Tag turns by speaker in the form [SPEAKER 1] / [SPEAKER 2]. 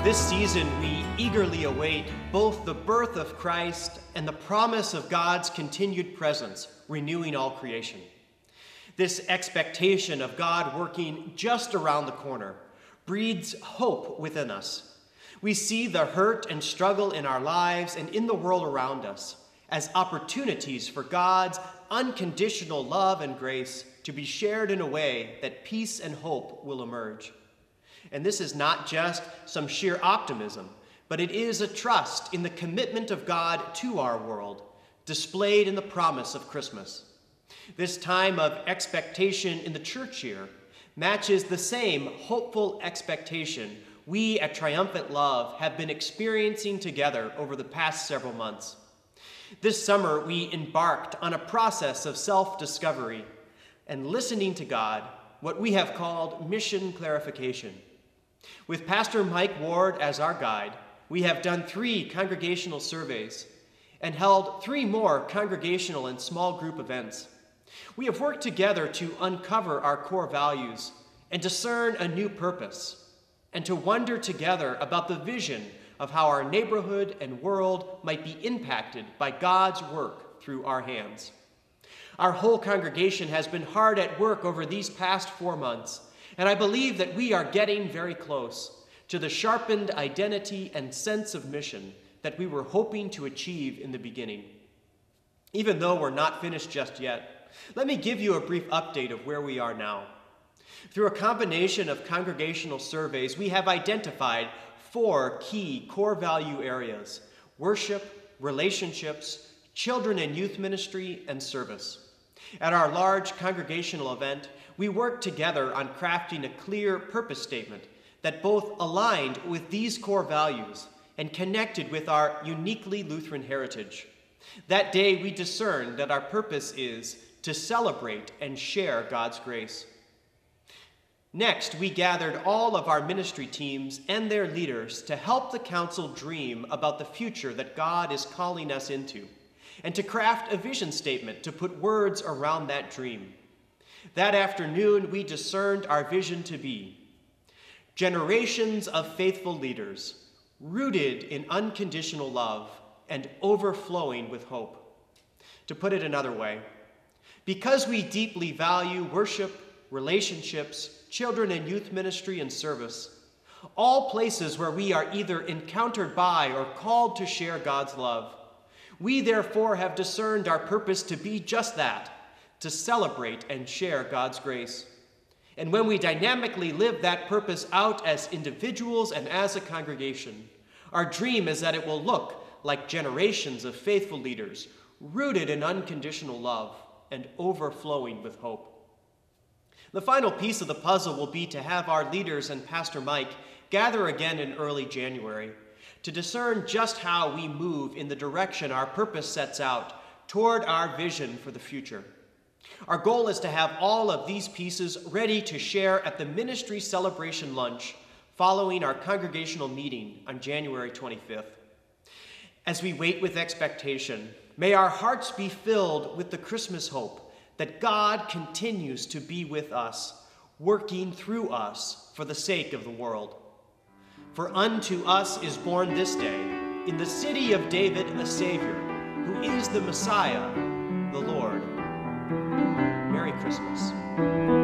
[SPEAKER 1] This season, we eagerly await both the birth of Christ and the promise of God's continued presence, renewing all creation. This expectation of God working just around the corner breeds hope within us. We see the hurt and struggle in our lives and in the world around us as opportunities for God's unconditional love and grace to be shared in a way that peace and hope will emerge. And this is not just some sheer optimism, but it is a trust in the commitment of God to our world, displayed in the promise of Christmas. This time of expectation in the church year matches the same hopeful expectation we at Triumphant Love have been experiencing together over the past several months. This summer, we embarked on a process of self-discovery and listening to God, what we have called mission clarification. With Pastor Mike Ward as our guide, we have done 3 congregational surveys and held 3 more congregational and small group events. We have worked together to uncover our core values and discern a new purpose, and to wonder together about the vision of how our neighborhood and world might be impacted by God's work through our hands. Our whole congregation has been hard at work over these past 4 months, and I believe that we are getting very close to the sharpened identity and sense of mission that we were hoping to achieve in the beginning. Even though we're not finished just yet, let me give you a brief update of where we are now. Through a combination of congregational surveys, we have identified 4 key core value areas: worship, relationships, children and youth ministry, and service. At our large congregational event, we worked together on crafting a clear purpose statement that both aligned with these core values and connected with our uniquely Lutheran heritage. That day, we discerned that our purpose is to celebrate and share God's grace. Next, we gathered all of our ministry teams and their leaders to help the council dream about the future that God is calling us into, and to craft a vision statement to put words around that dream. That afternoon, we discerned our vision to be generations of faithful leaders, rooted in unconditional love and overflowing with hope. To put it another way, because we deeply value worship, relationships, children and youth ministry, and service, all places where we are either encountered by or called to share God's love, we therefore have discerned our purpose to be just that, to celebrate and share God's grace. And when we dynamically live that purpose out as individuals and as a congregation, our dream is that it will look like generations of faithful leaders, rooted in unconditional love and overflowing with hope. The final piece of the puzzle will be to have our leaders and Pastor Mike gather again in early January to discern just how we move in the direction our purpose sets out toward our vision for the future. Our goal is to have all of these pieces ready to share at the ministry celebration lunch following our congregational meeting on January 25th. As we wait with expectation, may our hearts be filled with the Christmas hope that God continues to be with us, working through us for the sake of the world. For unto us is born this day, in the city of David, a Savior, who is the Messiah, the Lord. Merry Christmas.